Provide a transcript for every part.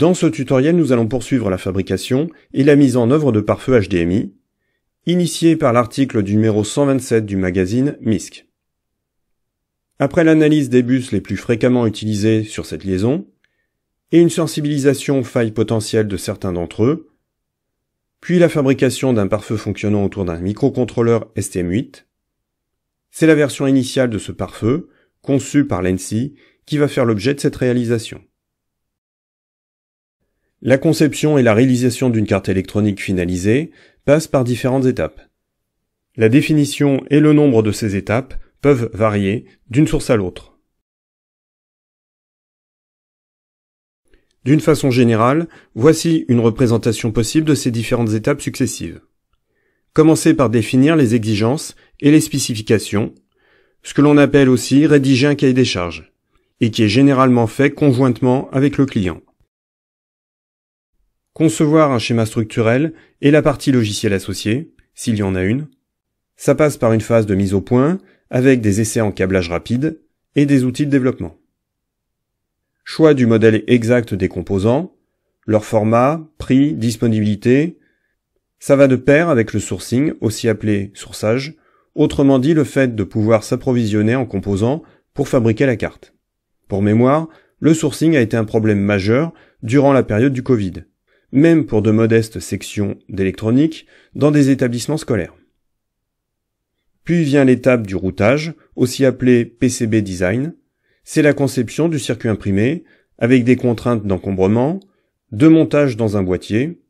Dans ce tutoriel, nous allons poursuivre la fabrication et la mise en œuvre de pare-feu HDMI, initié par l'article du numéro 127 du magazine MISC. Après l'analyse des bus les plus fréquemment utilisés sur cette liaison, et une sensibilisation aux failles potentielles de certains d'entre eux, puis la fabrication d'un pare-feu fonctionnant autour d'un microcontrôleur STM8, c'est la version initiale de ce pare-feu, conçu par l'ENSI, qui va faire l'objet de cette réalisation. La conception et la réalisation d'une carte électronique finalisée passent par différentes étapes. La définition et le nombre de ces étapes peuvent varier d'une source à l'autre. D'une façon générale, voici une représentation possible de ces différentes étapes successives. Commencez par définir les exigences et les spécifications, ce que l'on appelle aussi rédiger un cahier des charges, et qui est généralement fait conjointement avec le client. Concevoir un schéma structurel et la partie logicielle associée, s'il y en a une. Ça passe par une phase de mise au point, avec des essais en câblage rapide et des outils de développement. Choix du modèle exact des composants, leur format, prix, disponibilité. Ça va de pair avec le sourcing, aussi appelé sourçage, autrement dit le fait de pouvoir s'approvisionner en composants pour fabriquer la carte. Pour mémoire, le sourcing a été un problème majeur durant la période du Covid, même pour de modestes sections d'électronique dans des établissements scolaires. Puis vient l'étape du routage, aussi appelé PCB design. C'est la conception du circuit imprimé, avec des contraintes d'encombrement, de montage dans un boîtier,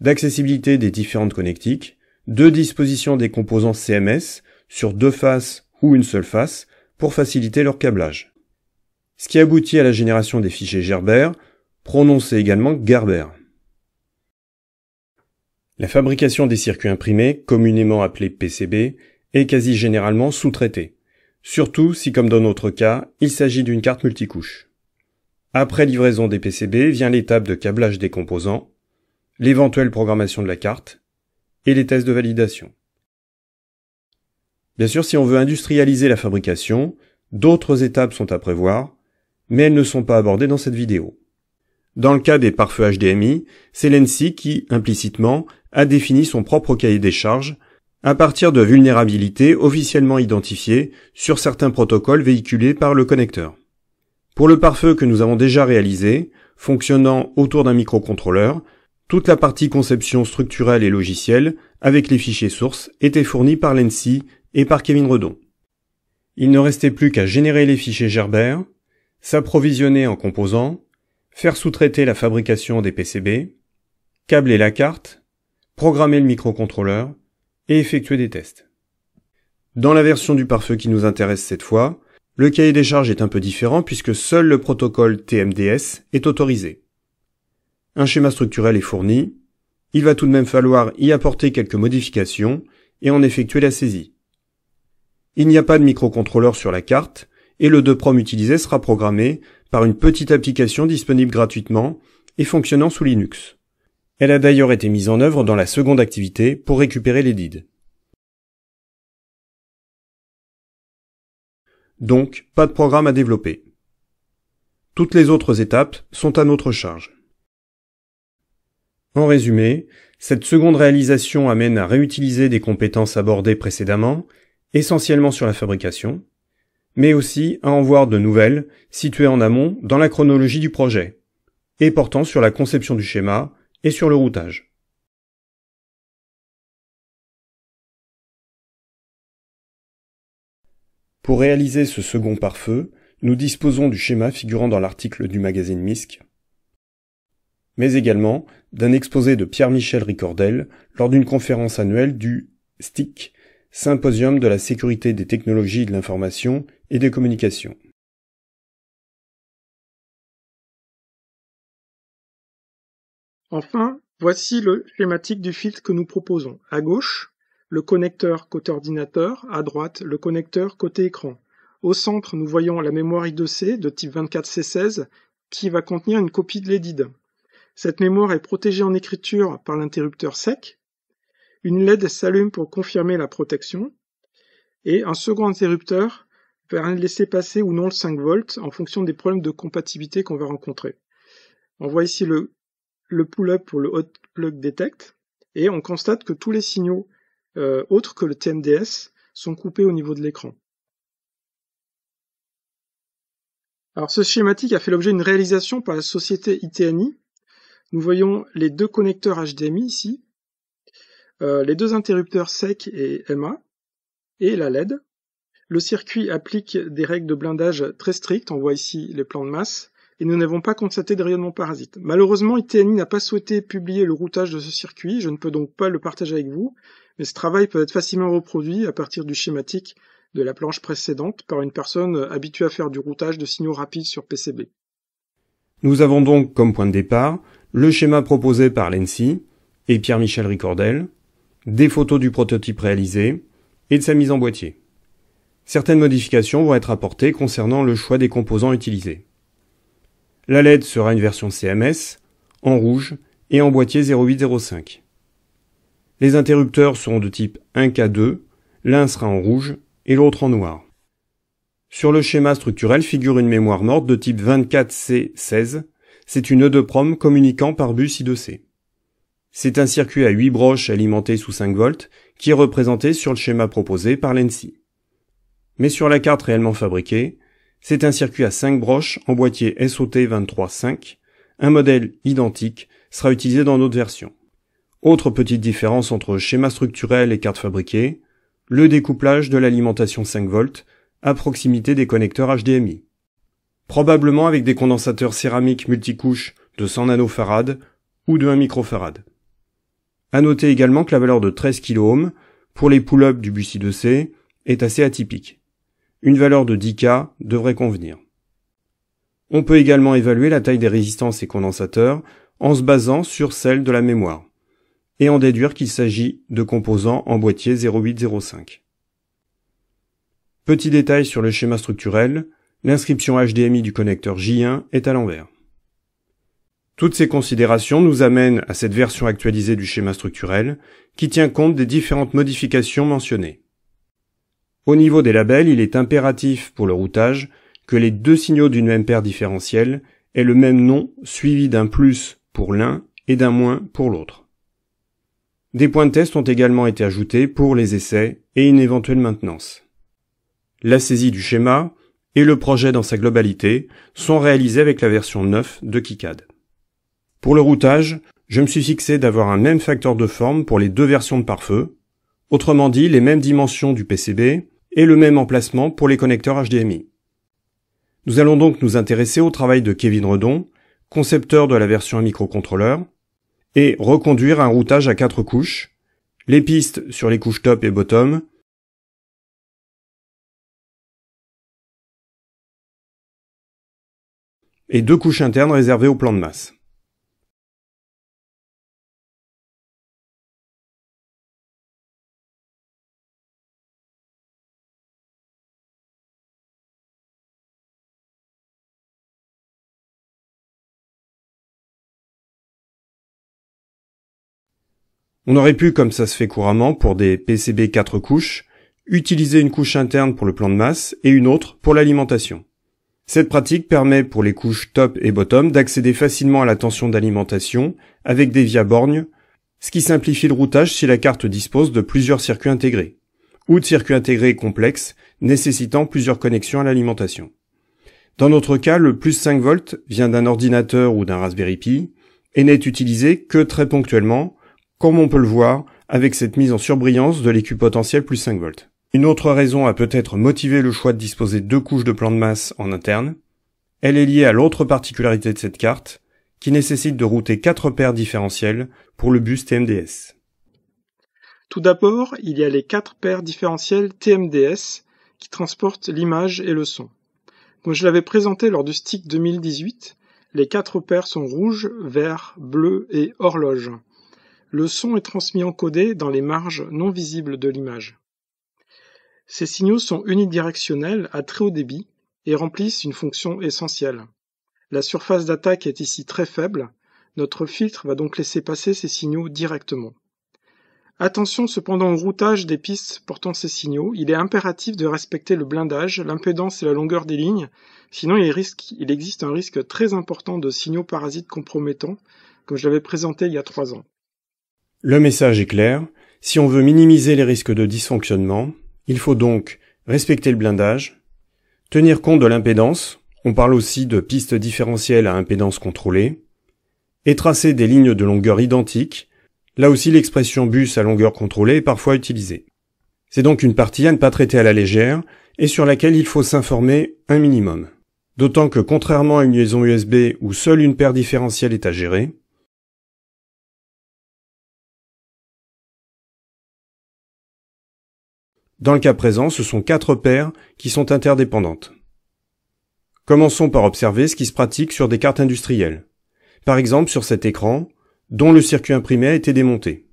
d'accessibilité des différentes connectiques, de disposition des composants CMS sur deux faces ou une seule face pour faciliter leur câblage. Ce qui aboutit à la génération des fichiers Gerber, prononcés également Gerber. La fabrication des circuits imprimés, communément appelés PCB, est quasi généralement sous-traitée, surtout si, comme dans notre cas, il s'agit d'une carte multicouche. Après livraison des PCB vient l'étape de câblage des composants, l'éventuelle programmation de la carte et les tests de validation. Bien sûr, si on veut industrialiser la fabrication, d'autres étapes sont à prévoir, mais elles ne sont pas abordées dans cette vidéo. Dans le cas des pare-feux HDMI, c'est l'ENSI qui, implicitement, a défini son propre cahier des charges à partir de vulnérabilités officiellement identifiées sur certains protocoles véhiculés par le connecteur. Pour le pare-feu que nous avons déjà réalisé, fonctionnant autour d'un microcontrôleur, toute la partie conception structurelle et logicielle, avec les fichiers sources, était fournie par l'ENSI et par Kevin Redon. Il ne restait plus qu'à générer les fichiers Gerber, s'approvisionner en composants, faire sous-traiter la fabrication des PCB, câbler la carte, programmer le microcontrôleur et effectuer des tests. Dans la version du pare-feu qui nous intéresse cette fois, le cahier des charges est un peu différent puisque seul le protocole TMDS est autorisé. Un schéma structurel est fourni, il va tout de même falloir y apporter quelques modifications et en effectuer la saisie. Il n'y a pas de microcontrôleur sur la carte et le 2PROM utilisé sera programmé par une petite application disponible gratuitement et fonctionnant sous Linux. Elle a d'ailleurs été mise en œuvre dans la seconde activité pour récupérer les DID. Donc, pas de programme à développer. Toutes les autres étapes sont à notre charge. En résumé, cette seconde réalisation amène à réutiliser des compétences abordées précédemment, essentiellement sur la fabrication, mais aussi à en voir de nouvelles situées en amont dans la chronologie du projet, et portant sur la conception du schéma et sur le routage. Pour réaliser ce second pare-feu, nous disposons du schéma figurant dans l'article du magazine MISC, mais également d'un exposé de Pierre-Michel Ricordel lors d'une conférence annuelle du STIC, Symposium de la sécurité des technologies de l'information et des communications. Enfin, voici le schématique du filtre que nous proposons. À gauche, le connecteur côté ordinateur, à droite, le connecteur côté écran. Au centre, nous voyons la mémoire I2C de type 24C16 qui va contenir une copie de l'EDID. Cette mémoire est protégée en écriture par l'interrupteur SEC. Une LED s'allume pour confirmer la protection. Et un second interrupteur va laisser passer ou non le 5 volts en fonction des problèmes de compatibilité qu'on va rencontrer. On voit ici le pull-up pour le hot plug detect et on constate que tous les signaux autres que le TMDS sont coupés au niveau de l'écran. Alors ce schématique a fait l'objet d'une réalisation par la société ITNI. Nous voyons les deux connecteurs HDMI ici, les deux interrupteurs SEC et MA, et la LED. Le circuit applique des règles de blindage très strictes, on voit ici les plans de masse, et nous n'avons pas constaté de rayonnement parasite. Malheureusement, ITNI n'a pas souhaité publier le routage de ce circuit, je ne peux donc pas le partager avec vous, mais ce travail peut être facilement reproduit à partir du schématique de la planche précédente par une personne habituée à faire du routage de signaux rapides sur PCB. Nous avons donc comme point de départ le schéma proposé par l'ENSI et Pierre-Michel Ricordel, des photos du prototype réalisé et de sa mise en boîtier. Certaines modifications vont être apportées concernant le choix des composants utilisés. La LED sera une version CMS, en rouge et en boîtier 0805. Les interrupteurs seront de type 1K2, l'un sera en rouge et l'autre en noir. Sur le schéma structurel figure une mémoire morte de type 24C16, c'est une EEPROM communiquant par bus I2C. C'est un circuit à 8 broches alimenté sous 5 volts qui est représenté sur le schéma proposé par l'ENSI. Mais sur la carte réellement fabriquée, c'est un circuit à 5 broches en boîtier SOT235, un modèle identique sera utilisé dans notre version. Autre petite différence entre schéma structurel et carte fabriquée, le découplage de l'alimentation 5 volts à proximité des connecteurs HDMI. Probablement avec des condensateurs céramiques multicouches de 100 nanofarad ou de 1 microfarad. À noter également que la valeur de 13 kΩ pour les pull-ups du bus I2C est assez atypique. Une valeur de 10K devrait convenir. On peut également évaluer la taille des résistances et condensateurs en se basant sur celle de la mémoire et en déduire qu'il s'agit de composants en boîtier 0805. Petit détail sur le schéma structurel, l'inscription HDMI du connecteur J1 est à l'envers. Toutes ces considérations nous amènent à cette version actualisée du schéma structurel qui tient compte des différentes modifications mentionnées. Au niveau des labels, il est impératif pour le routage que les deux signaux d'une même paire différentielle aient le même nom suivi d'un plus pour l'un et d'un moins pour l'autre. Des points de test ont également été ajoutés pour les essais et une éventuelle maintenance. La saisie du schéma et le projet dans sa globalité sont réalisés avec la version 9 de KiCad. Pour le routage, je me suis fixé d'avoir un même facteur de forme pour les deux versions de pare-feu, autrement dit les mêmes dimensions du PCB et le même emplacement pour les connecteurs HDMI. Nous allons donc nous intéresser au travail de Kevin Redon, concepteur de la version microcontrôleur, et reconduire un routage à 4 couches, les pistes sur les couches top et bottom, et 2 couches internes réservées au plan de masse. On aurait pu, comme ça se fait couramment pour des PCB 4 couches, utiliser une couche interne pour le plan de masse et une autre pour l'alimentation. Cette pratique permet pour les couches top et bottom d'accéder facilement à la tension d'alimentation avec des vias borgnes, ce qui simplifie le routage si la carte dispose de plusieurs circuits intégrés, ou de circuits intégrés complexes nécessitant plusieurs connexions à l'alimentation. Dans notre cas, le plus 5 volts vient d'un ordinateur ou d'un Raspberry Pi et n'est utilisé que très ponctuellement, comme on peut le voir avec cette mise en surbrillance de l'équipotentiel plus 5 volts. Une autre raison a peut-être motivé le choix de disposer de 2 couches de plan de masse en interne. Elle est liée à l'autre particularité de cette carte, qui nécessite de router 4 paires différentielles pour le bus TMDS. Tout d'abord, il y a les 4 paires différentielles TMDS qui transportent l'image et le son. Comme je l'avais présenté lors du STIC 2018, Les 4 paires sont rouge, vert, bleu et horloge. Le son est transmis encodé dans les marges non visibles de l'image. Ces signaux sont unidirectionnels à très haut débit et remplissent une fonction essentielle. La surface d'attaque est ici très faible, notre filtre va donc laisser passer ces signaux directement. Attention cependant au routage des pistes portant ces signaux, il est impératif de respecter le blindage, l'impédance et la longueur des lignes, sinon il existe un risque très important de signaux parasites compromettants, comme je l'avais présenté il y a 3 ans. Le message est clair, si on veut minimiser les risques de dysfonctionnement, il faut donc respecter le blindage, tenir compte de l'impédance, on parle aussi de pistes différentielles à impédance contrôlée, et tracer des lignes de longueur identiques. Là aussi l'expression bus à longueur contrôlée est parfois utilisée. C'est donc une partie à ne pas traiter à la légère et sur laquelle il faut s'informer un minimum. D'autant que contrairement à une liaison USB où seule une paire différentielle est à gérer, dans le cas présent, ce sont 4 paires qui sont interdépendantes. Commençons par observer ce qui se pratique sur des cartes industrielles. Par exemple sur cet écran, dont le circuit imprimé a été démonté.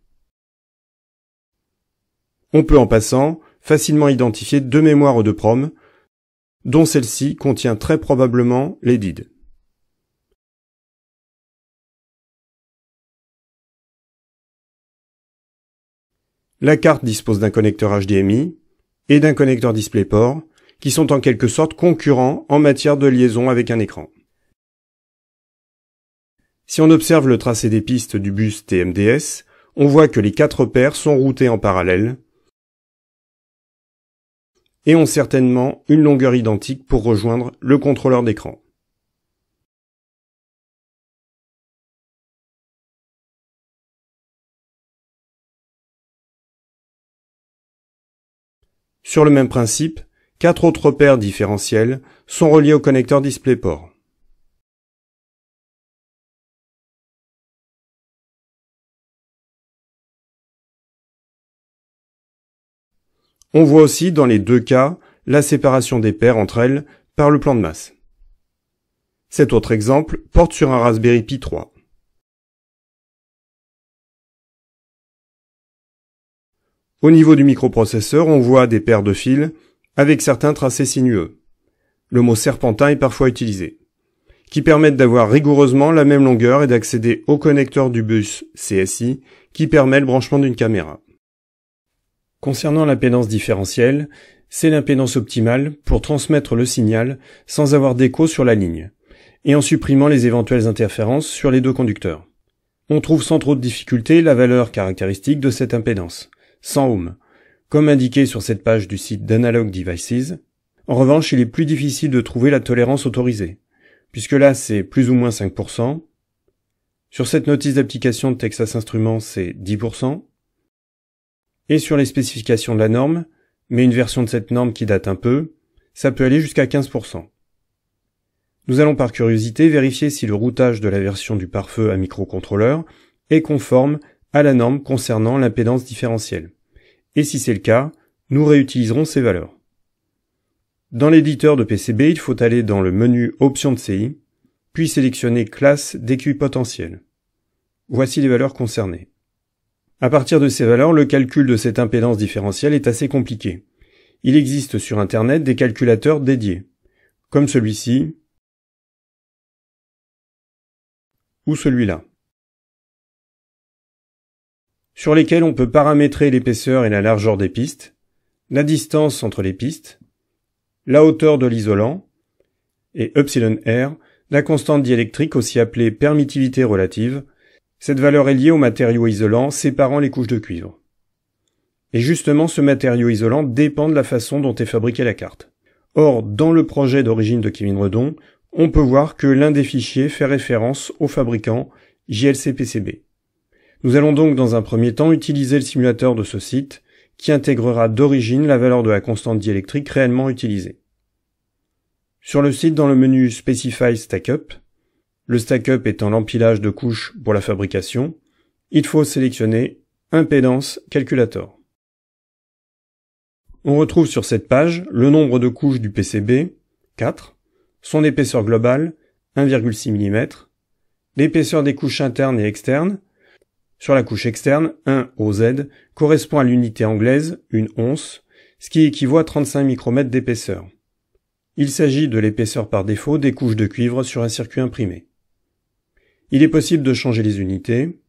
On peut en passant facilement identifier 2 mémoires de PROM, dont celle-ci contient très probablement les DID. La carte dispose d'un connecteur HDMI et d'un connecteur DisplayPort, qui sont en quelque sorte concurrents en matière de liaison avec un écran. Si on observe le tracé des pistes du bus TMDS, on voit que les 4 paires sont routées en parallèle et ont certainement une longueur identique pour rejoindre le contrôleur d'écran. Sur le même principe, 4 autres paires différentielles sont reliées au connecteur DisplayPort. On voit aussi dans les 2 cas la séparation des paires entre elles par le plan de masse. Cet autre exemple porte sur un Raspberry Pi 3. Au niveau du microprocesseur, on voit des paires de fils avec certains tracés sinueux. Le mot serpentin est parfois utilisé, qui permettent d'avoir rigoureusement la même longueur et d'accéder au connecteur du bus CSI qui permet le branchement d'une caméra. Concernant l'impédance différentielle, c'est l'impédance optimale pour transmettre le signal sans avoir d'écho sur la ligne, et en supprimant les éventuelles interférences sur les 2 conducteurs. On trouve sans trop de difficulté la valeur caractéristique de cette impédance, 100 ohms, comme indiqué sur cette page du site d'Analog Devices. En revanche, il est plus difficile de trouver la tolérance autorisée, puisque là c'est plus ou moins 5%. Sur cette notice d'application de Texas Instruments, c'est 10%. Et sur les spécifications de la norme, mais une version de cette norme qui date un peu, ça peut aller jusqu'à 15%. Nous allons par curiosité vérifier si le routage de la version du pare-feu à microcontrôleur est conforme à la norme concernant l'impédance différentielle. Et si c'est le cas, nous réutiliserons ces valeurs. Dans l'éditeur de PCB, il faut aller dans le menu Options de CI, puis sélectionner Classe d'équipotentiel. Voici les valeurs concernées. À partir de ces valeurs, le calcul de cette impédance différentielle est assez compliqué. Il existe sur Internet des calculateurs dédiés, comme celui-ci ou celui-là, sur lesquels on peut paramétrer l'épaisseur et la largeur des pistes, la distance entre les pistes, la hauteur de l'isolant, et εr, la constante diélectrique aussi appelée permittivité relative. Cette valeur est liée au matériau isolant séparant les couches de cuivre. Et justement, ce matériau isolant dépend de la façon dont est fabriquée la carte. Or, dans le projet d'origine de Kevin Redon, on peut voir que l'un des fichiers fait référence au fabricant JLC-PCB. Nous allons donc dans un premier temps utiliser le simulateur de ce site, qui intégrera d'origine la valeur de la constante diélectrique réellement utilisée. Sur le site, dans le menu Specify Stack-up, le stack-up étant l'empilage de couches pour la fabrication, il faut sélectionner Impédance Calculator. On retrouve sur cette page le nombre de couches du PCB, 4, son épaisseur globale, 1,6 mm, l'épaisseur des couches internes et externes. Sur la couche externe, 1 OZ correspond à l'unité anglaise, une once, ce qui équivaut à 35 micromètres d'épaisseur. Il s'agit de l'épaisseur par défaut des couches de cuivre sur un circuit imprimé. Il est possible de changer les unités.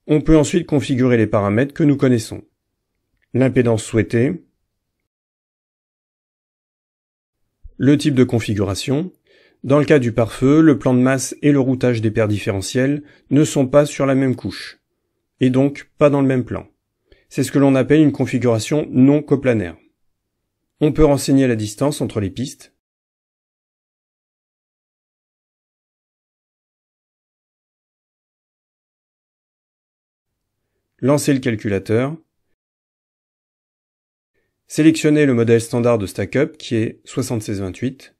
On peut ensuite configurer les paramètres que nous connaissons. L'impédance souhaitée, le type de configuration. Dans le cas du pare-feu, le plan de masse et le routage des paires différentielles ne sont pas sur la même couche, et donc pas dans le même plan. C'est ce que l'on appelle une configuration non coplanaire. On peut renseigner la distance entre les pistes. Lancer le calculateur. Sélectionner le modèle standard de StackUp qui est 7628.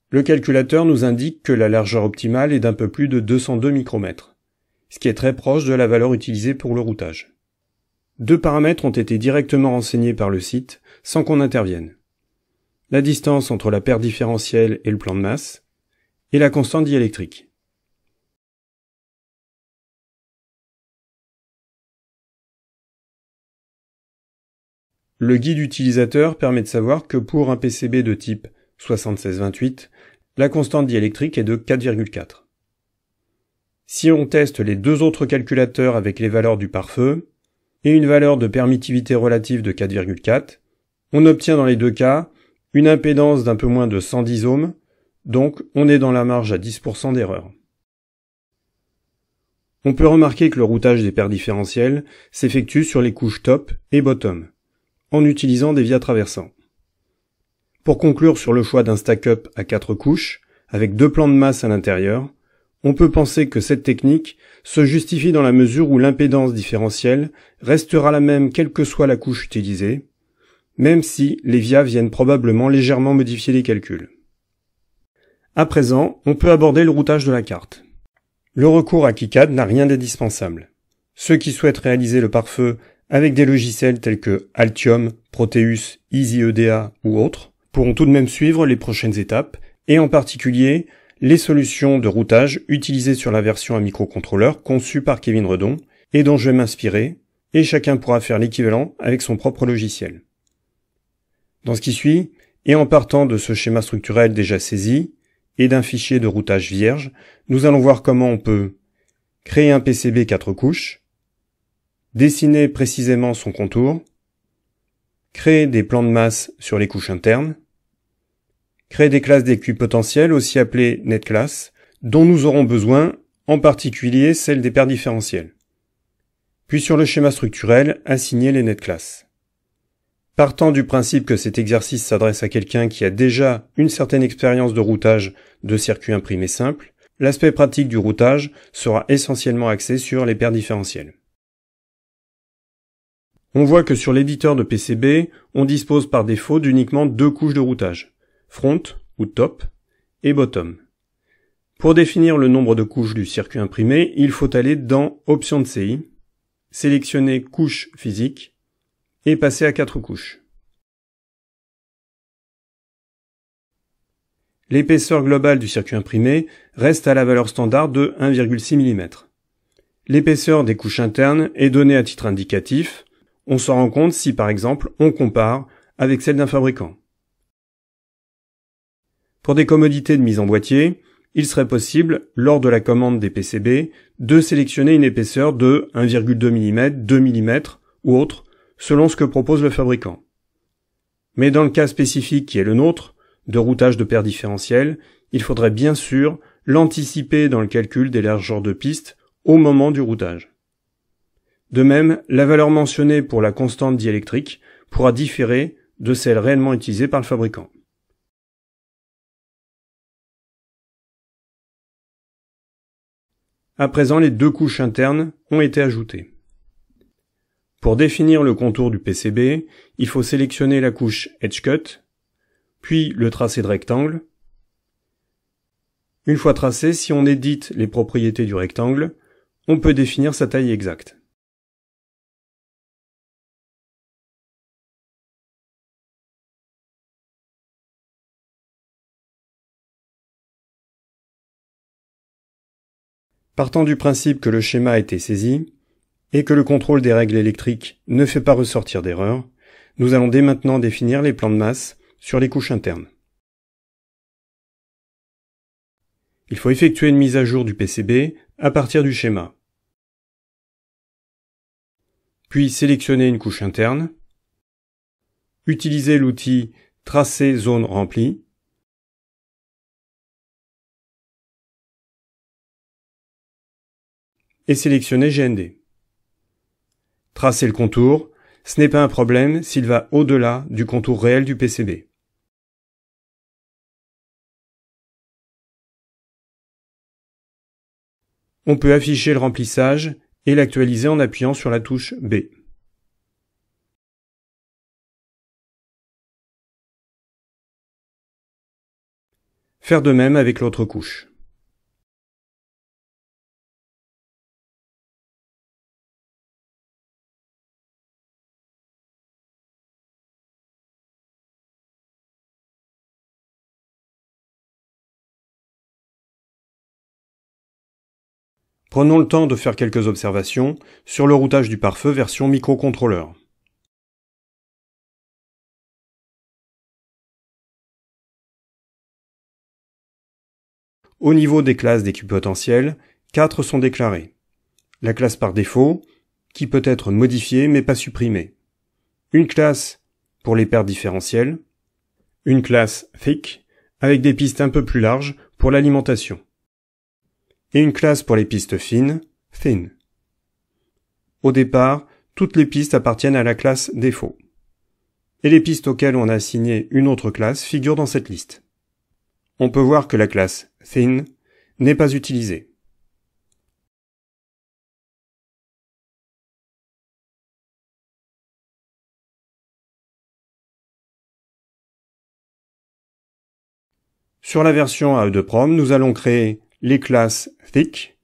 Le calculateur nous indique que la largeur optimale est d'un peu plus de 202 micromètres, ce qui est très proche de la valeur utilisée pour le routage. 2 paramètres ont été directement renseignés par le site sans qu'on intervienne. La distance entre la paire différentielle et le plan de masse, et la constante diélectrique. Le guide utilisateur permet de savoir que pour un PCB de type 7628, la constante diélectrique est de 4,4. Si on teste les 2 autres calculateurs avec les valeurs du pare-feu et une valeur de permittivité relative de 4,4, on obtient dans les 2 cas une impédance d'un peu moins de 110 ohms, donc on est dans la marge à 10% d'erreur. On peut remarquer que le routage des paires différentielles s'effectue sur les couches top et bottom, en utilisant des vias traversants. Pour conclure sur le choix d'un stack-up à 4 couches, avec 2 plans de masse à l'intérieur, on peut penser que cette technique se justifie dans la mesure où l'impédance différentielle restera la même quelle que soit la couche utilisée, même si les vias viennent probablement légèrement modifier les calculs. À présent, on peut aborder le routage de la carte. Le recours à KiCad n'a rien d'indispensable. Ceux qui souhaitent réaliser le pare-feu avec des logiciels tels que Altium, Proteus, EasyEDA ou autres, pourront tout de même suivre les prochaines étapes, et en particulier les solutions de routage utilisées sur la version à microcontrôleur conçue par Kevin Redon, et dont je vais m'inspirer, et chacun pourra faire l'équivalent avec son propre logiciel. Dans ce qui suit, et en partant de ce schéma structurel déjà saisi, et d'un fichier de routage vierge, nous allons voir comment on peut créer un PCB 4 couches, dessiner précisément son contour, créer des plans de masse sur les couches internes, créer des classes d'équipotentiel, aussi appelées netclasses, dont nous aurons besoin, en particulier celles des paires différentielles. Puis sur le schéma structurel, assigner les netclasses. Partant du principe que cet exercice s'adresse à quelqu'un qui a déjà une certaine expérience de routage de circuits imprimés simples, l'aspect pratique du routage sera essentiellement axé sur les paires différentielles. On voit que sur l'éditeur de PCB, on dispose par défaut d'uniquement 2 couches de routage, front ou top et bottom. Pour définir le nombre de couches du circuit imprimé, il faut aller dans Options de CI, sélectionner couche physique et passer à 4 couches. L'épaisseur globale du circuit imprimé reste à la valeur standard de 1,6 mm. L'épaisseur des couches internes est donnée à titre indicatif. On s'en rend compte si par exemple on compare avec celle d'un fabricant. Pour des commodités de mise en boîtier, il serait possible, lors de la commande des PCB, de sélectionner une épaisseur de 1,2 mm, 2 mm ou autre, selon ce que propose le fabricant. Mais dans le cas spécifique qui est le nôtre, de routage de paires différentielles, il faudrait bien sûr l'anticiper dans le calcul des largeurs de piste au moment du routage. De même, la valeur mentionnée pour la constante diélectrique pourra différer de celle réellement utilisée par le fabricant. À présent, les 2 couches internes ont été ajoutées. Pour définir le contour du PCB, il faut sélectionner la couche Edge Cut, puis le tracé de rectangle. Une fois tracé, si on édite les propriétés du rectangle, on peut définir sa taille exacte. Partant du principe que le schéma a été saisi et que le contrôle des règles électriques ne fait pas ressortir d'erreur, nous allons dès maintenant définir les plans de masse sur les couches internes. Il faut effectuer une mise à jour du PCB à partir du schéma. Puis sélectionner une couche interne, utiliser l'outil Tracer zone remplie, et sélectionner GND. Tracer le contour, ce n'est pas un problème s'il va au-delà du contour réel du PCB. On peut afficher le remplissage et l'actualiser en appuyant sur la touche B. Faire de même avec l'autre couche. Prenons le temps de faire quelques observations sur le routage du pare-feu version microcontrôleur. Au niveau des classes d'équipotentiel, 4 sont déclarées. La classe par défaut, qui peut être modifiée mais pas supprimée. Une classe pour les paires différentielles. Une classe thick, avec des pistes un peu plus larges pour l'alimentation. Et une classe pour les pistes fines, thin. Au départ, toutes les pistes appartiennent à la classe défaut. Et les pistes auxquelles on a assigné une autre classe figurent dans cette liste. On peut voir que la classe thin n'est pas utilisée. Sur la version AE2PROM, nous allons créer les classes thick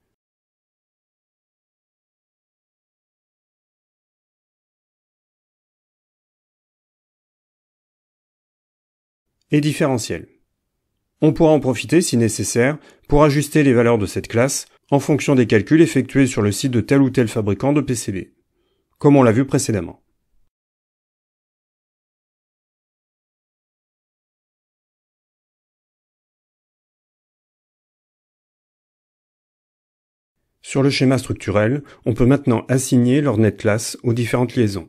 et différentiel. On pourra en profiter, si nécessaire, pour ajuster les valeurs de cette classe en fonction des calculs effectués sur le site de tel ou tel fabricant de PCB, comme on l'a vu précédemment. Sur le schéma structurel, on peut maintenant assigner leur net class aux différentes liaisons.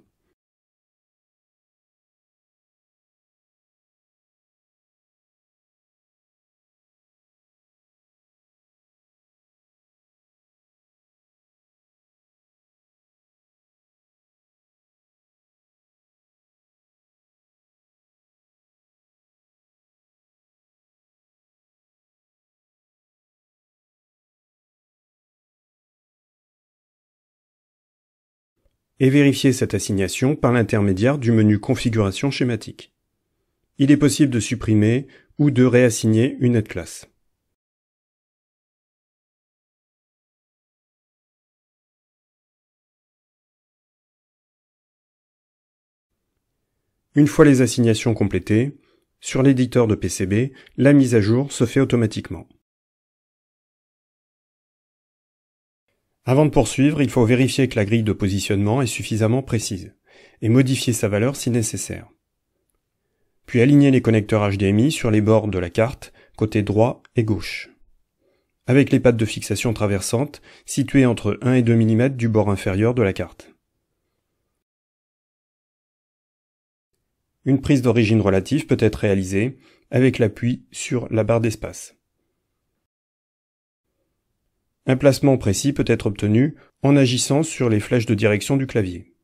Et vérifier cette assignation par l'intermédiaire du menu Configuration schématique. Il est possible de supprimer ou de réassigner une net class. Une fois les assignations complétées, sur l'éditeur de PCB, la mise à jour se fait automatiquement. Avant de poursuivre, il faut vérifier que la grille de positionnement est suffisamment précise, et modifier sa valeur si nécessaire. Puis aligner les connecteurs HDMI sur les bords de la carte, côté droit et gauche, avec les pattes de fixation traversantes situées entre 1 et 2 mm du bord inférieur de la carte. Une prise d'origine relative peut être réalisée avec l'appui sur la barre d'espace. Un placement précis peut être obtenu en agissant sur les flèches de direction du clavier.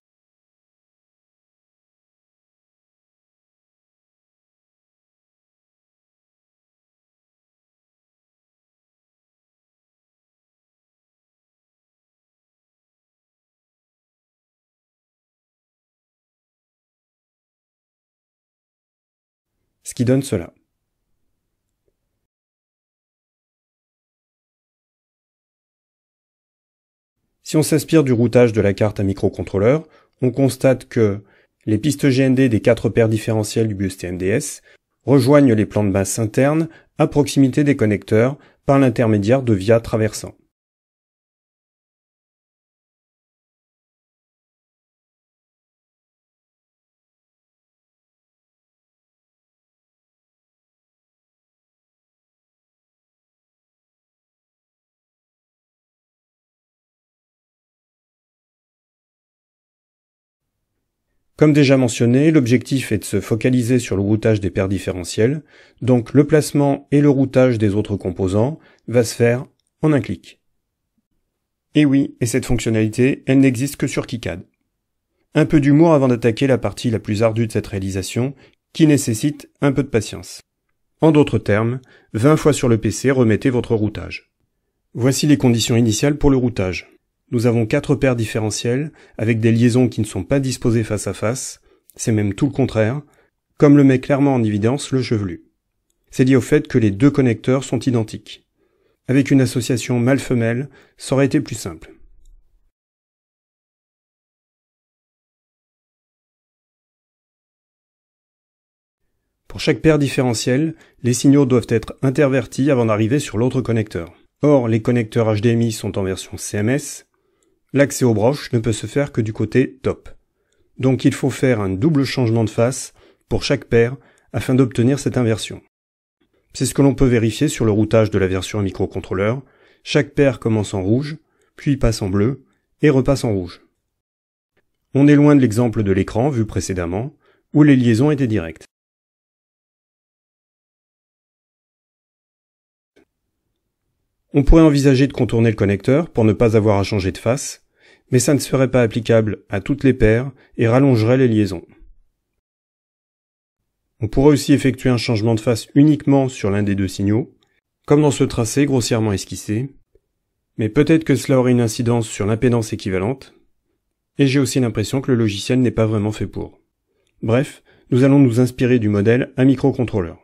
Ce qui donne cela. Si on s'inspire du routage de la carte à microcontrôleur, on constate que les pistes GND des 4 paires différentielles du BIOS TMDS rejoignent les plans de masse internes à proximité des connecteurs par l'intermédiaire de vias traversants. Comme déjà mentionné, l'objectif est de se focaliser sur le routage des paires différentielles, donc le placement et le routage des autres composants va se faire en un clic. Et oui, et cette fonctionnalité, elle n'existe que sur KiCad. Un peu d'humour avant d'attaquer la partie la plus ardue de cette réalisation, qui nécessite un peu de patience. En d'autres termes, 20 fois sur le PC, remettez votre routage. Voici les conditions initiales pour le routage. Nous avons 4 paires différentielles, avec des liaisons qui ne sont pas disposées face à face, c'est même tout le contraire, comme le met clairement en évidence le chevelu. C'est lié au fait que les 2 connecteurs sont identiques. Avec une association mâle-femelle, ça aurait été plus simple. Pour chaque paire différentielle, les signaux doivent être intervertis avant d'arriver sur l'autre connecteur. Or, les connecteurs HDMI sont en version CMS. L'accès aux broches ne peut se faire que du côté top. Donc il faut faire un double changement de face pour chaque paire afin d'obtenir cette inversion. C'est ce que l'on peut vérifier sur le routage de la version microcontrôleur. Chaque paire commence en rouge, puis passe en bleu et repasse en rouge. On est loin de l'exemple de l'écran vu précédemment, où les liaisons étaient directes. On pourrait envisager de contourner le connecteur pour ne pas avoir à changer de face, mais ça ne serait pas applicable à toutes les paires et rallongerait les liaisons. On pourrait aussi effectuer un changement de face uniquement sur l'un des 2 signaux, comme dans ce tracé grossièrement esquissé, mais peut-être que cela aurait une incidence sur l'impédance équivalente, et j'ai aussi l'impression que le logiciel n'est pas vraiment fait pour. Bref, nous allons nous inspirer du modèle à microcontrôleur.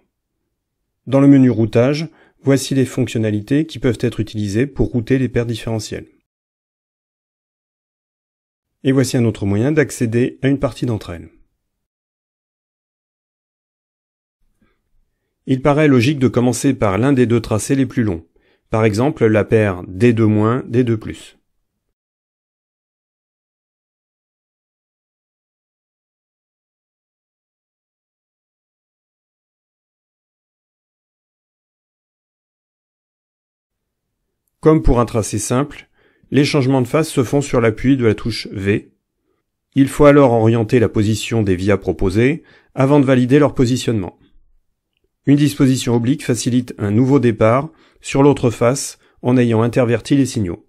Dans le menu routage, voici les fonctionnalités qui peuvent être utilisées pour router les paires différentielles. Et voici un autre moyen d'accéder à une partie d'entre elles. Il paraît logique de commencer par l'un des 2 tracés les plus longs, par exemple la paire D2-, D2+. Comme pour un tracé simple, les changements de face se font sur l'appui de la touche V. Il faut alors orienter la position des vias proposées avant de valider leur positionnement. Une disposition oblique facilite un nouveau départ sur l'autre face en ayant interverti les signaux.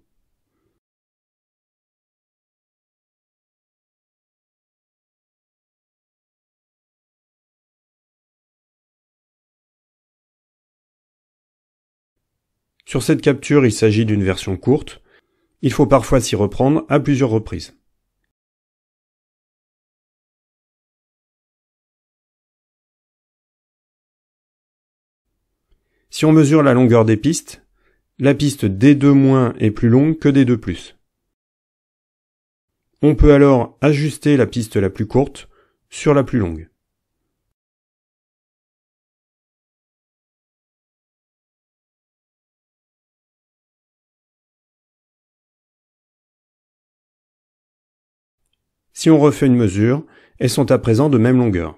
Sur cette capture, il s'agit d'une version courte. Il faut parfois s'y reprendre à plusieurs reprises. Si on mesure la longueur des pistes, la piste D2- est plus longue que D2+. On peut alors ajuster la piste la plus courte sur la plus longue. Si on refait une mesure, elles sont à présent de même longueur.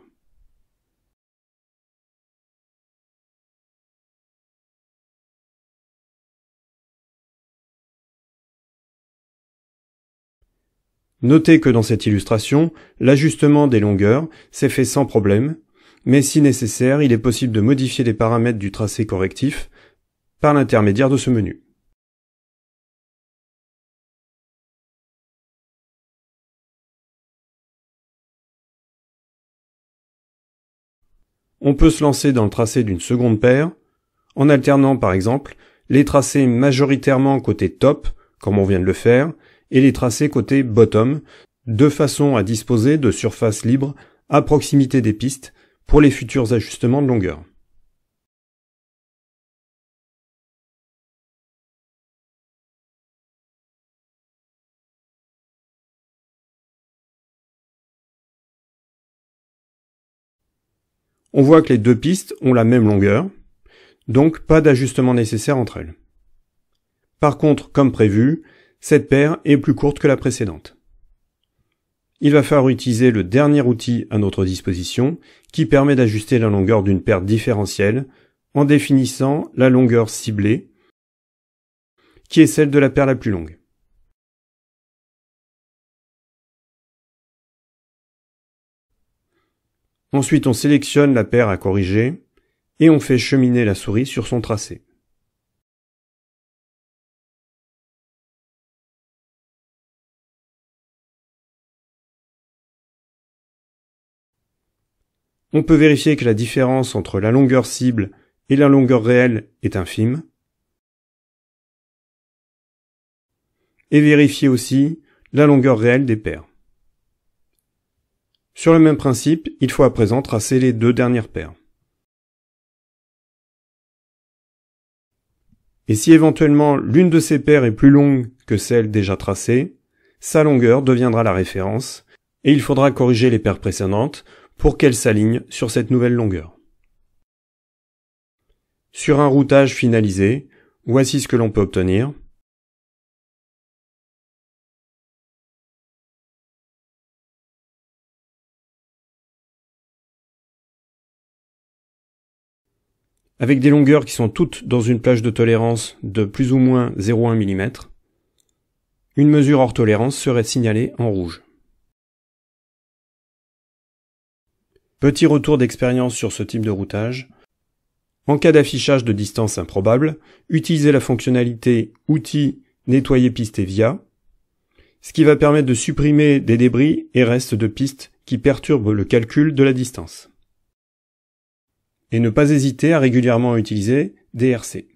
Notez que dans cette illustration, l'ajustement des longueurs s'est fait sans problème, mais si nécessaire, il est possible de modifier les paramètres du tracé correctif par l'intermédiaire de ce menu. On peut se lancer dans le tracé d'une seconde paire, en alternant par exemple les tracés majoritairement côté top, comme on vient de le faire, et les tracés côté bottom, de façon à disposer de surfaces libres à proximité des pistes pour les futurs ajustements de longueur. On voit que les 2 pistes ont la même longueur, donc pas d'ajustement nécessaire entre elles. Par contre, comme prévu, cette paire est plus courte que la précédente. Il va falloir utiliser le dernier outil à notre disposition qui permet d'ajuster la longueur d'une paire différentielle en définissant la longueur ciblée qui est celle de la paire la plus longue. Ensuite, on sélectionne la paire à corriger et on fait cheminer la souris sur son tracé. On peut vérifier que la différence entre la longueur cible et la longueur réelle est infime. Et vérifier aussi la longueur réelle des paires. Sur le même principe, il faut à présent tracer les deux dernières paires. Et si éventuellement l'une de ces paires est plus longue que celle déjà tracée, sa longueur deviendra la référence et il faudra corriger les paires précédentes pour qu'elles s'alignent sur cette nouvelle longueur. Sur un routage finalisé, voici ce que l'on peut obtenir. Avec des longueurs qui sont toutes dans une plage de tolérance de plus ou moins 0,1 mm, une mesure hors tolérance serait signalée en rouge. Petit retour d'expérience sur ce type de routage. En cas d'affichage de distance improbable, utilisez la fonctionnalité Outils Nettoyer piste et via, ce qui va permettre de supprimer des débris et restes de piste qui perturbent le calcul de la distance. Et ne pas hésiter à régulièrement utiliser DRC.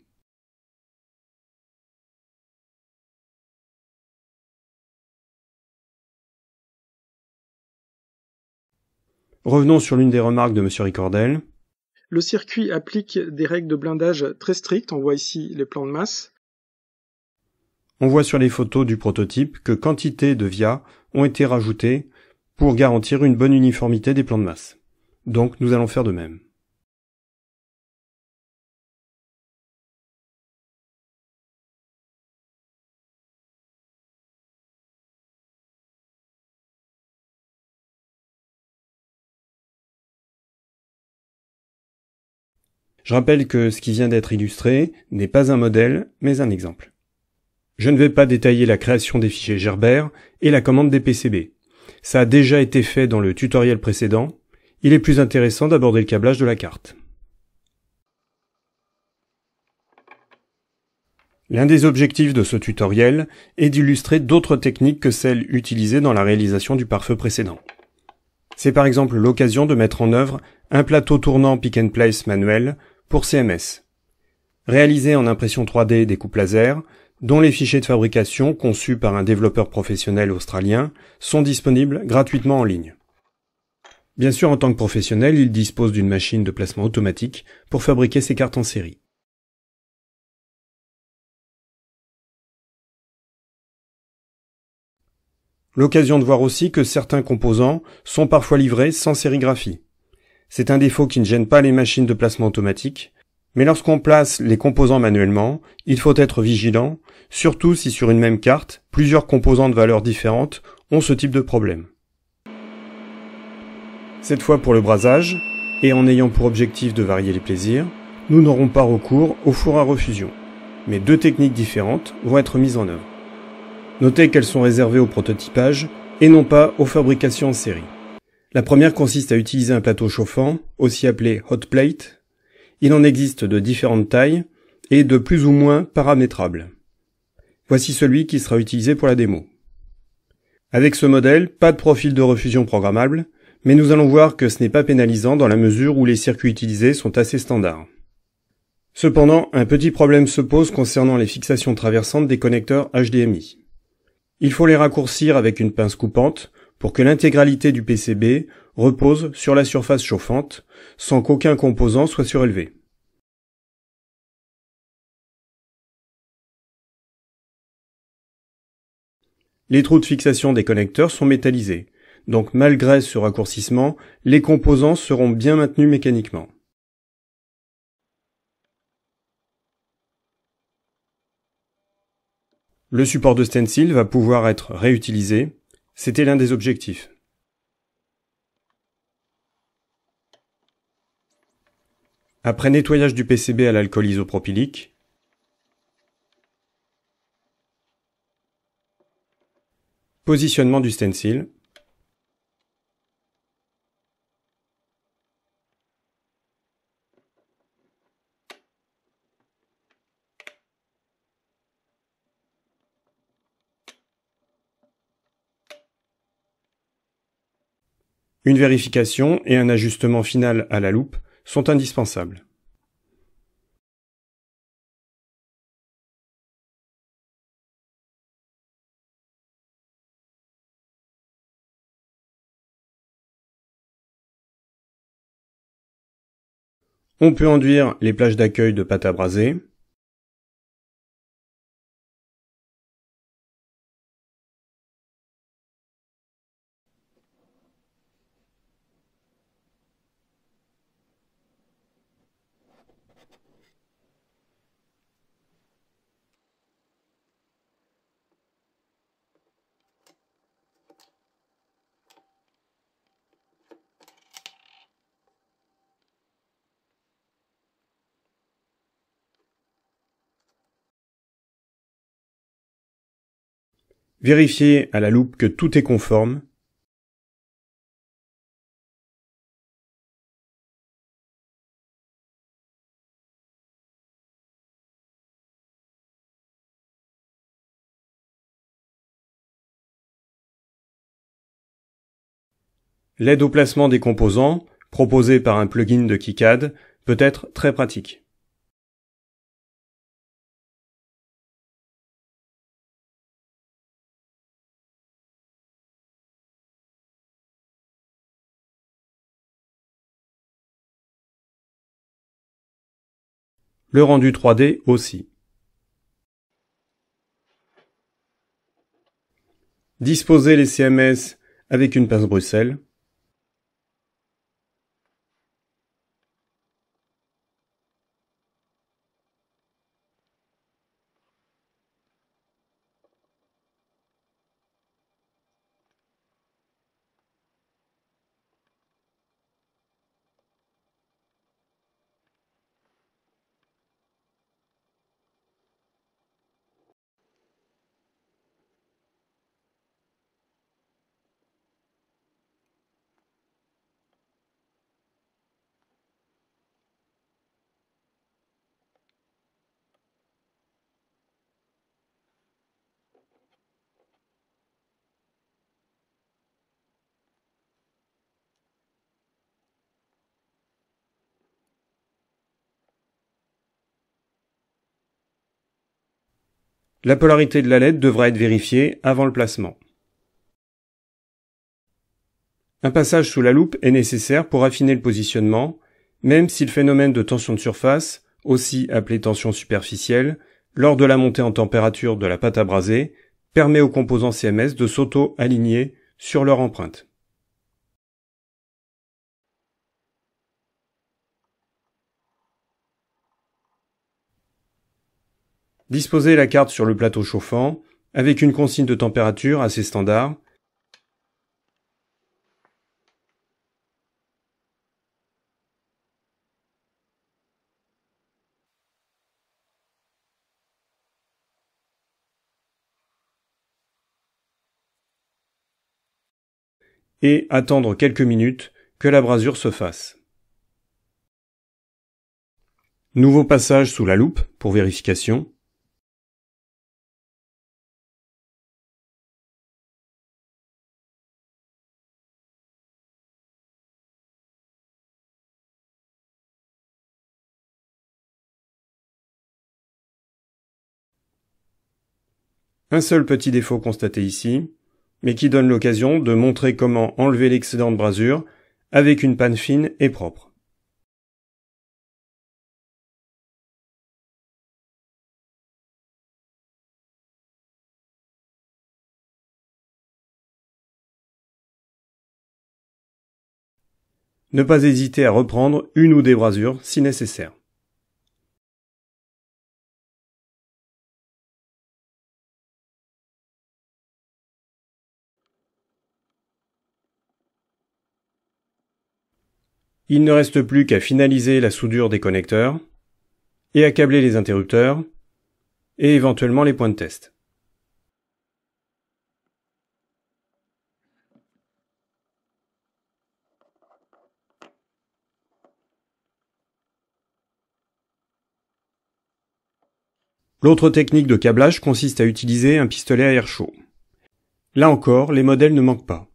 Revenons sur l'une des remarques de M. Ricordel. Le circuit applique des règles de blindage très strictes, on voit ici les plans de masse. On voit sur les photos du prototype que quantité de via ont été rajoutées pour garantir une bonne uniformité des plans de masse. Donc nous allons faire de même. Je rappelle que ce qui vient d'être illustré n'est pas un modèle, mais un exemple. Je ne vais pas détailler la création des fichiers Gerber et la commande des PCB. Ça a déjà été fait dans le tutoriel précédent. Il est plus intéressant d'aborder le câblage de la carte. L'un des objectifs de ce tutoriel est d'illustrer d'autres techniques que celles utilisées dans la réalisation du pare-feu précédent. C'est par exemple l'occasion de mettre en œuvre un plateau tournant pick and place manuel pour CMS, réalisé en impression 3D découpe laser, dont les fichiers de fabrication conçus par un développeur professionnel australien sont disponibles gratuitement en ligne. Bien sûr, en tant que professionnel, il dispose d'une machine de placement automatique pour fabriquer ses cartes en série. L'occasion de voir aussi que certains composants sont parfois livrés sans sérigraphie. C'est un défaut qui ne gêne pas les machines de placement automatique, mais lorsqu'on place les composants manuellement, il faut être vigilant, surtout si sur une même carte, plusieurs composants de valeurs différentes ont ce type de problème. Cette fois pour le brasage, et en ayant pour objectif de varier les plaisirs, nous n'aurons pas recours au four à refusion, mais deux techniques différentes vont être mises en œuvre. Notez qu'elles sont réservées au prototypage et non pas aux fabrications en série. La première consiste à utiliser un plateau chauffant, aussi appelé hot plate. Il en existe de différentes tailles et de plus ou moins paramétrables. Voici celui qui sera utilisé pour la démo. Avec ce modèle, pas de profil de refusion programmable, mais nous allons voir que ce n'est pas pénalisant dans la mesure où les circuits utilisés sont assez standards. Cependant, un petit problème se pose concernant les fixations traversantes des connecteurs HDMI. Il faut les raccourcir avec une pince coupante pour que l'intégralité du PCB repose sur la surface chauffante, sans qu'aucun composant soit surélevé. Les trous de fixation des connecteurs sont métallisés, donc malgré ce raccourcissement, les composants seront bien maintenus mécaniquement. Le support de stencil va pouvoir être réutilisé, c'était l'un des objectifs. Après nettoyage du PCB à l'alcool isopropylique, positionnement du stencil, Une vérification et un ajustement final à la loupe sont indispensables. On peut enduire les plages d'accueil de pâte à braser. Vérifier à la loupe que tout est conforme. L'aide au placement des composants, proposée par un plugin de KiCad, peut être très pratique. Le rendu 3D aussi. Disposer les CMS avec une pince Bruxelles. La polarité de la LED devra être vérifiée avant le placement. Un passage sous la loupe est nécessaire pour affiner le positionnement, même si le phénomène de tension de surface, aussi appelé tension superficielle, lors de la montée en température de la pâte à braser, permet aux composants CMS de s'auto-aligner sur leur empreinte. Disposez la carte sur le plateau chauffant, avec une consigne de température assez standard. Et attendre quelques minutes que la brasure se fasse. Nouveau passage sous la loupe pour vérification. Un seul petit défaut constaté ici, mais qui donne l'occasion de montrer comment enlever l'excédent de brasure avec une panne fine et propre. Ne pas hésiter à reprendre une ou des brasures si nécessaire. Il ne reste plus qu'à finaliser la soudure des connecteurs et à câbler les interrupteurs et éventuellement les points de test. L'autre technique de câblage consiste à utiliser un pistolet à air chaud. Là encore, les modèles ne manquent pas.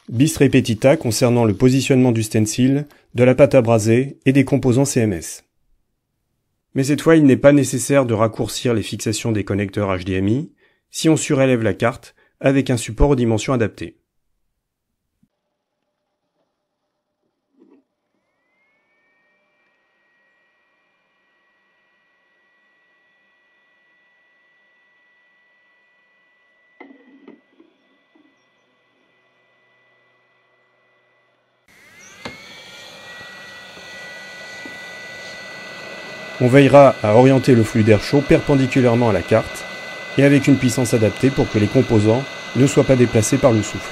bis repetita concernant le positionnement du stencil, de la pâte à braser et des composants CMS. Mais cette fois, il n'est pas nécessaire de raccourcir les fixations des connecteurs HDMI si on surélève la carte avec un support aux dimensions adaptées. On veillera à orienter le flux d'air chaud perpendiculairement à la carte et avec une puissance adaptée pour que les composants ne soient pas déplacés par le souffle.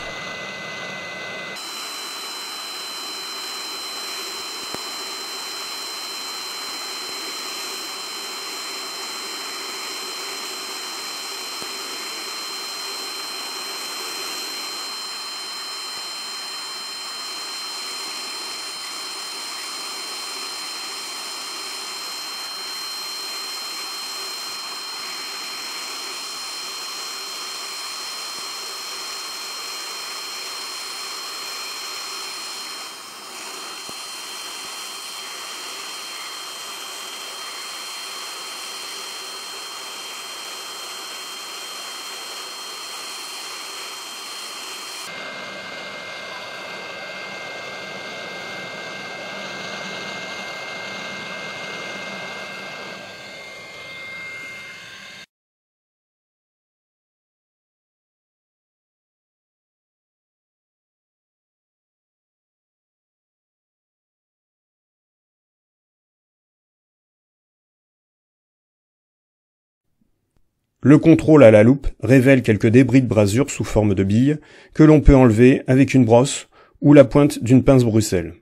Le contrôle à la loupe révèle quelques débris de brasure sous forme de billes que l'on peut enlever avec une brosse ou la pointe d'une pince Bruxelles.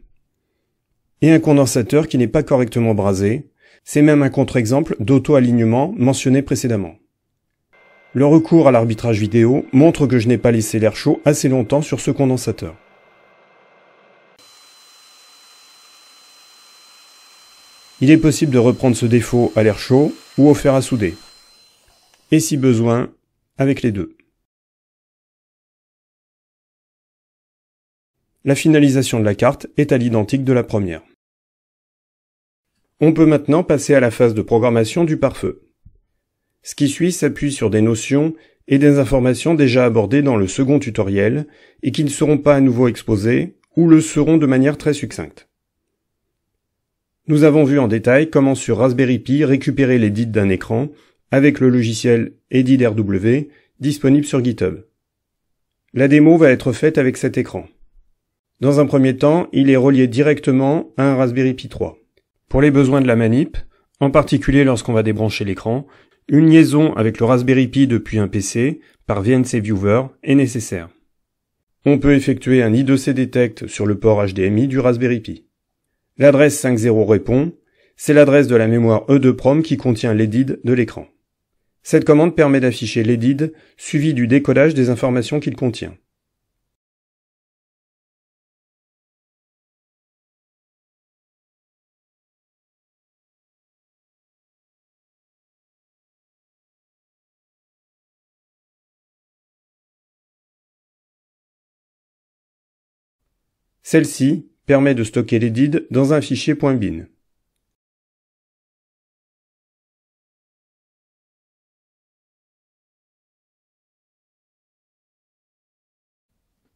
Et un condensateur qui n'est pas correctement brasé, c'est même un contre-exemple d'auto-alignement mentionné précédemment. Le recours à l'arbitrage vidéo montre que je n'ai pas laissé l'air chaud assez longtemps sur ce condensateur. Il est possible de reprendre ce défaut à l'air chaud ou au fer à souder. Et si besoin, avec les deux. La finalisation de la carte est à l'identique de la première. On peut maintenant passer à la phase de programmation du pare-feu. Ce qui suit s'appuie sur des notions et des informations déjà abordées dans le second tutoriel et qui ne seront pas à nouveau exposées ou le seront de manière très succincte. Nous avons vu en détail comment sur Raspberry Pi récupérer l'édit d'un écran avec le logiciel EditRW disponible sur GitHub. La démo va être faite avec cet écran. Dans un premier temps, il est relié directement à un Raspberry Pi 3. Pour les besoins de la manip, en particulier lorsqu'on va débrancher l'écran, une liaison avec le Raspberry Pi depuis un PC par VNC Viewer est nécessaire. On peut effectuer un I2C Detect sur le port HDMI du Raspberry Pi. L'adresse 50 répond, c'est l'adresse de la mémoire E2PROM qui contient l'EDID de l'écran. Cette commande permet d'afficher l'EDID suivi du décodage des informations qu'il contient. Celle-ci permet de stocker l'EDID dans un fichier .bin.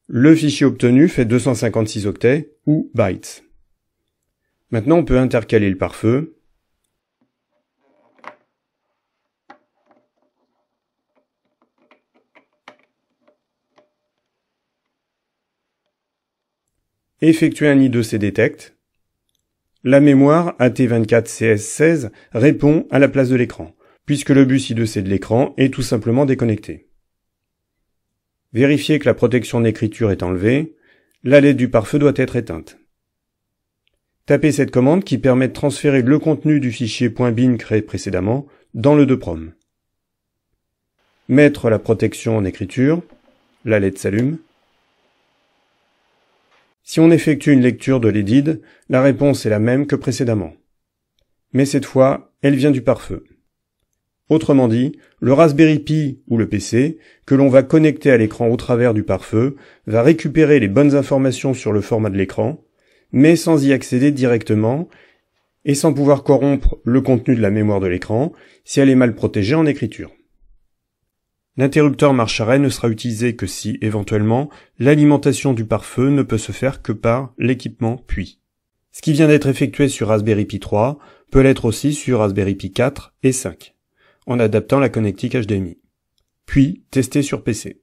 Le fichier obtenu fait 256 octets ou bytes. Maintenant, on peut intercaler le pare-feu. Effectuer un I2C Detect. La mémoire AT24CS16 répond à la place de l'écran, puisque le bus I2C de l'écran est tout simplement déconnecté. Vérifier que la protection d'écriture est enlevée, la LED du pare-feu doit être éteinte. Tapez cette commande qui permet de transférer le contenu du fichier .bin créé précédemment dans le E2PROM. Mettre la protection en écriture, la LED s'allume. Si on effectue une lecture de l'EDID, la réponse est la même que précédemment. Mais cette fois, elle vient du pare-feu. Autrement dit, le Raspberry Pi ou le PC, que l'on va connecter à l'écran au travers du pare-feu, va récupérer les bonnes informations sur le format de l'écran, mais sans y accéder directement et sans pouvoir corrompre le contenu de la mémoire de l'écran si elle est mal protégée en écriture. L'interrupteur marche-arrêt ne sera utilisé que si, éventuellement, l'alimentation du pare-feu ne peut se faire que par l'équipement PUI. Ce qui vient d'être effectué sur Raspberry Pi 3 peut l'être aussi sur Raspberry Pi 4 et 5, en adaptant la connectique HDMI. Puis, testé sur PC.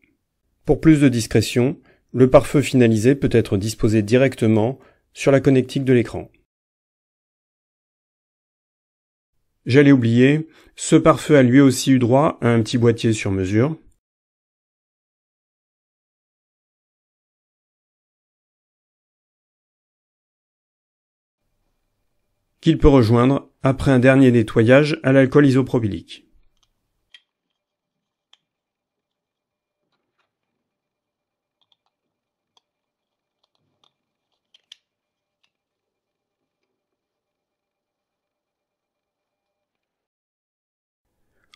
Pour plus de discrétion, le pare-feu finalisé peut être disposé directement sur la connectique de l'écran. J'allais oublier, ce pare-feu a lui aussi eu droit à un petit boîtier sur mesure. Qu'il peut rejoindre après un dernier nettoyage à l'alcool isopropylique.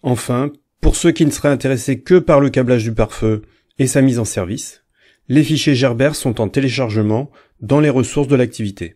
Enfin, pour ceux qui ne seraient intéressés que par le câblage du pare-feu et sa mise en service, les fichiers Gerber sont en téléchargement dans les ressources de l'activité.